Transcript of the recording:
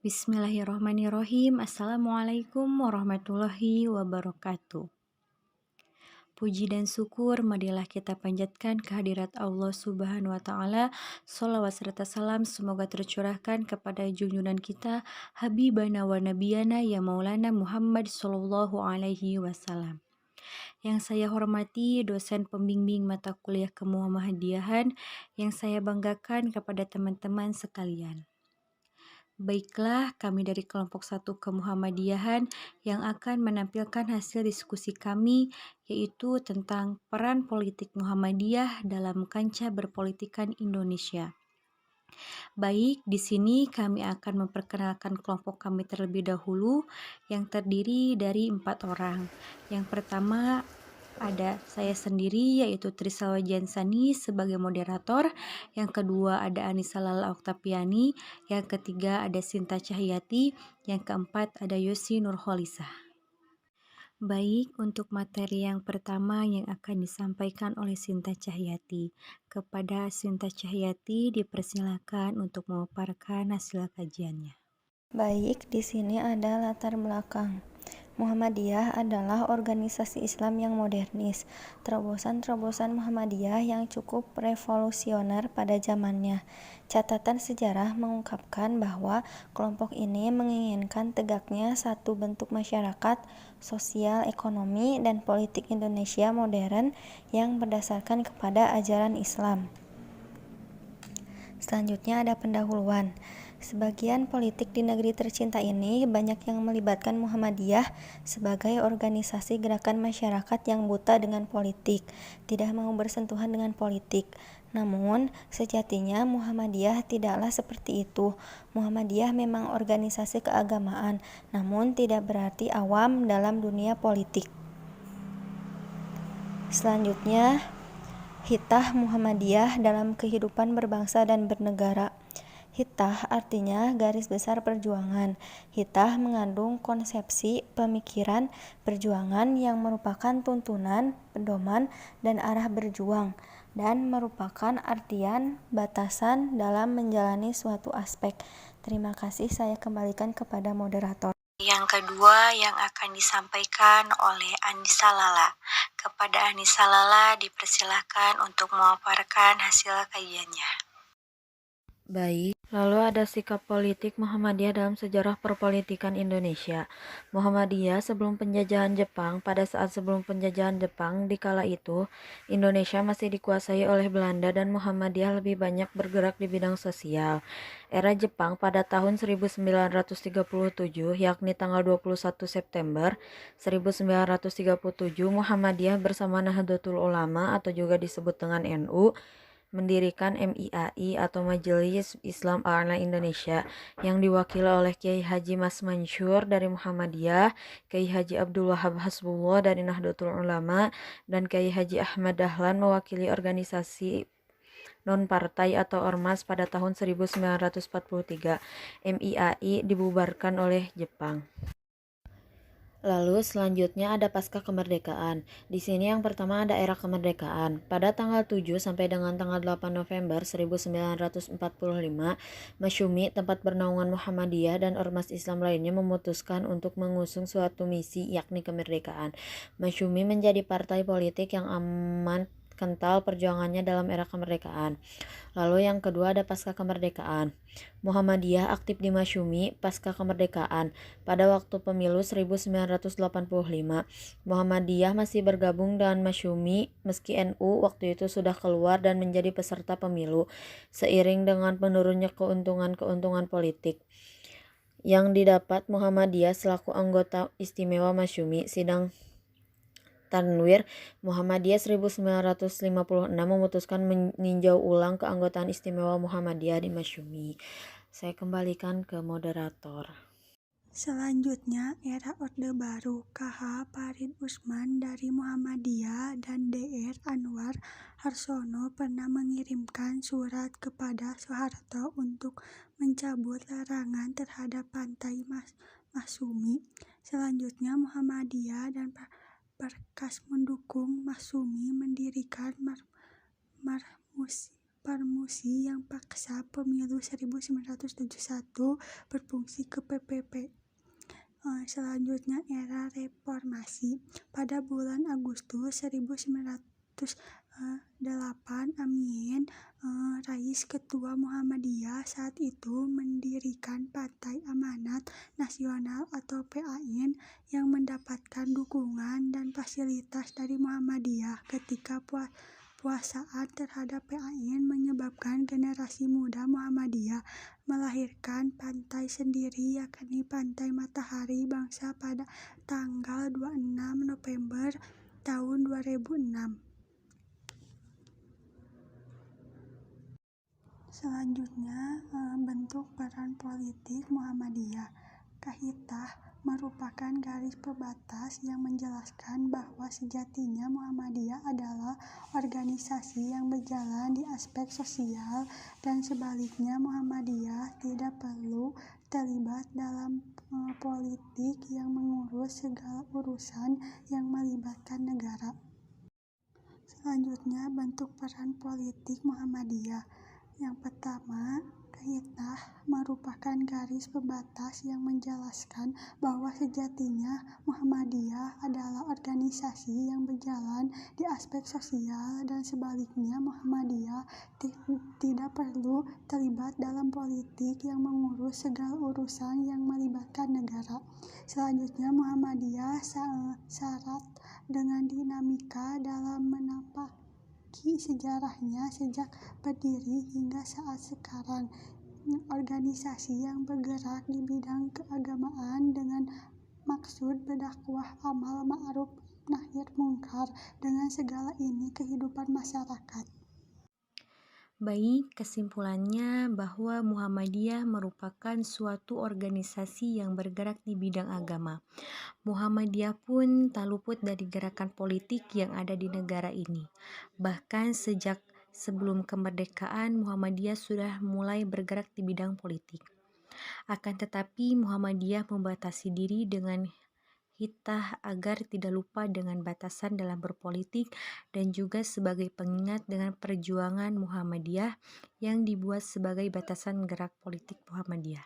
Bismillahirrohmanirrohim. Assalamualaikum warahmatullahi wabarakatuh. Puji dan syukur marilah kita panjatkan kehadirat Allah Subhanahu wa Ta'ala. Sholawat serta salam semoga tercurahkan kepada junjungan kita, Habibana wa Nabiyana ya Maulana Muhammad Sallallahu Alaihi Wasallam. Yang saya hormati dosen pembimbing mata kuliah Kemuhammadiyahan, yang saya banggakan kepada teman-teman sekalian. Baiklah, kami dari kelompok 1 Kemuhammadiyahan yang akan menampilkan hasil diskusi kami, yaitu tentang peran politik Muhammadiyah dalam kancah berpolitikan Indonesia. Baik, di sini kami akan memperkenalkan kelompok kami terlebih dahulu, yang terdiri dari 4 orang. Yang pertama ada saya sendiri, yaitu Trisal Jansani sebagai moderator. Yang kedua ada Anissa Lala Oktapiani. Yang ketiga ada Sinta Cahyati. Yang keempat ada Yosi Nurholisah. Baik, untuk materi yang pertama yang akan disampaikan oleh Sinta Cahyati. Kepada Sinta Cahyati dipersilakan untuk memaparkan hasil kajiannya. Baik, di sini ada latar belakang. Muhammadiyah adalah organisasi Islam yang modernis. Terobosan-terobosan Muhammadiyah yang cukup revolusioner pada zamannya. Catatan sejarah mengungkapkan bahwa kelompok ini menginginkan tegaknya satu bentuk masyarakat, sosial, ekonomi, dan politik Indonesia modern yang berdasarkan kepada ajaran Islam. Selanjutnya ada pendahuluan. Sebagian politik di negeri tercinta ini banyak yang melibatkan Muhammadiyah sebagai organisasi gerakan masyarakat yang buta dengan politik, tidak mau bersentuhan dengan politik. Namun, sejatinya Muhammadiyah tidaklah seperti itu. Muhammadiyah memang organisasi keagamaan, namun tidak berarti awam dalam dunia politik. Selanjutnya, Hitah Muhammadiyah dalam kehidupan berbangsa dan bernegara. Hitah artinya garis besar perjuangan. Hitah mengandung konsepsi pemikiran perjuangan yang merupakan tuntunan, pedoman, dan arah berjuang, dan merupakan artian batasan dalam menjalani suatu aspek. Terima kasih, saya kembalikan kepada moderator. Yang kedua yang akan disampaikan oleh Anissa Lala. Kepada Anissa Lala dipersilakan untuk memaparkan hasil kajiannya. Baik, lalu ada sikap politik Muhammadiyah dalam sejarah perpolitikan Indonesia. Muhammadiyah sebelum penjajahan Jepang. Pada saat sebelum penjajahan Jepang, di kala itu, Indonesia masih dikuasai oleh Belanda dan Muhammadiyah lebih banyak bergerak di bidang sosial. Era Jepang pada tahun 1937, yakni tanggal 21 September 1937, Muhammadiyah bersama Nahdlatul Ulama atau juga disebut dengan NU, mendirikan MIAI atau Majelis Islam A'la Indonesia yang diwakili oleh Kiai Haji Mas Mansur dari Muhammadiyah, Kiai Haji Abdul Wahab Hasbullah dari Nahdlatul Ulama, dan Kiai Haji Ahmad Dahlan mewakili organisasi non-partai atau ormas. Pada tahun 1943, MIAI dibubarkan oleh Jepang. Lalu selanjutnya ada pasca kemerdekaan. Di sini yang pertama ada era kemerdekaan. Pada tanggal 7 sampai dengan tanggal 8 November 1945, Masyumi, tempat bernaungan Muhammadiyah dan ormas Islam lainnya memutuskan untuk mengusung suatu misi, yakni kemerdekaan. Masyumi menjadi partai politik yang aman kental perjuangannya dalam era kemerdekaan. Lalu yang kedua ada pasca kemerdekaan. Muhammadiyah aktif di Masyumi pasca kemerdekaan. Pada waktu pemilu 1985, Muhammadiyah masih bergabung dengan Masyumi meski NU waktu itu sudah keluar dan menjadi peserta pemilu, seiring dengan menurunnya keuntungan politik yang didapat Muhammadiyah selaku anggota istimewa Masyumi. Sidang Tanwir Muhammadiyah 1956 memutuskan meninjau ulang keanggotaan istimewa Muhammadiyah di Masyumi. Saya kembalikan ke moderator. Selanjutnya, era Orde Baru. KH Farid Usman dari Muhammadiyah dan Dr. Anwar Harsono pernah mengirimkan surat kepada Soeharto untuk mencabut larangan terhadap pantai Masyumi. Selanjutnya, Muhammadiyah dan Perkas mendukung Masyumi mendirikan Marmusi Parmusi yang paksa pemilu 1971 berfungsi ke PPP. Selanjutnya era reformasi. Pada bulan Agustus 1908, Amin Rais, ketua Muhammadiyah saat itu, mendirikan Partai Amanat Nasional atau PAN yang mendapatkan dukungan dan fasilitas dari Muhammadiyah. Ketika puasaan terhadap PAN menyebabkan generasi muda Muhammadiyah melahirkan pantai sendiri, yakni Pantai Matahari Bangsa pada tanggal 26 November tahun 2006. Selanjutnya, bentuk peran politik Muhammadiyah. Kahitah merupakan garis pembatas yang menjelaskan bahwa sejatinya Muhammadiyah adalah organisasi yang berjalan di aspek sosial, dan sebaliknya Muhammadiyah tidak perlu terlibat dalam politik yang mengurus segala urusan yang melibatkan negara. Selanjutnya, bentuk peran politik Muhammadiyah. Yang pertama, kahitah merupakan garis pembatas yang menjelaskan bahwa sejatinya Muhammadiyah adalah organisasi yang berjalan di aspek sosial, dan sebaliknya Muhammadiyah tidak perlu terlibat dalam politik yang mengurus segala urusan yang melibatkan negara. Selanjutnya, Muhammadiyah syarat dengan dinamika dalam menampaki sejarahnya sejak berdiri hingga saat sekarang. Organisasi yang bergerak di bidang keagamaan dengan maksud berdakwah amal ma'ruf nahi mungkar dengan segala ini kehidupan masyarakat. Baik, kesimpulannya bahwa Muhammadiyah merupakan suatu organisasi yang bergerak di bidang agama. Muhammadiyah pun tak luput dari gerakan politik yang ada di negara ini. Bahkan sejak sebelum kemerdekaan, Muhammadiyah sudah mulai bergerak di bidang politik. Akan tetapi, Muhammadiyah membatasi diri dengan hitah agar tidak lupa dengan batasan dalam berpolitik, dan juga sebagai pengingat dengan perjuangan Muhammadiyah yang dibuat sebagai batasan gerak politik Muhammadiyah.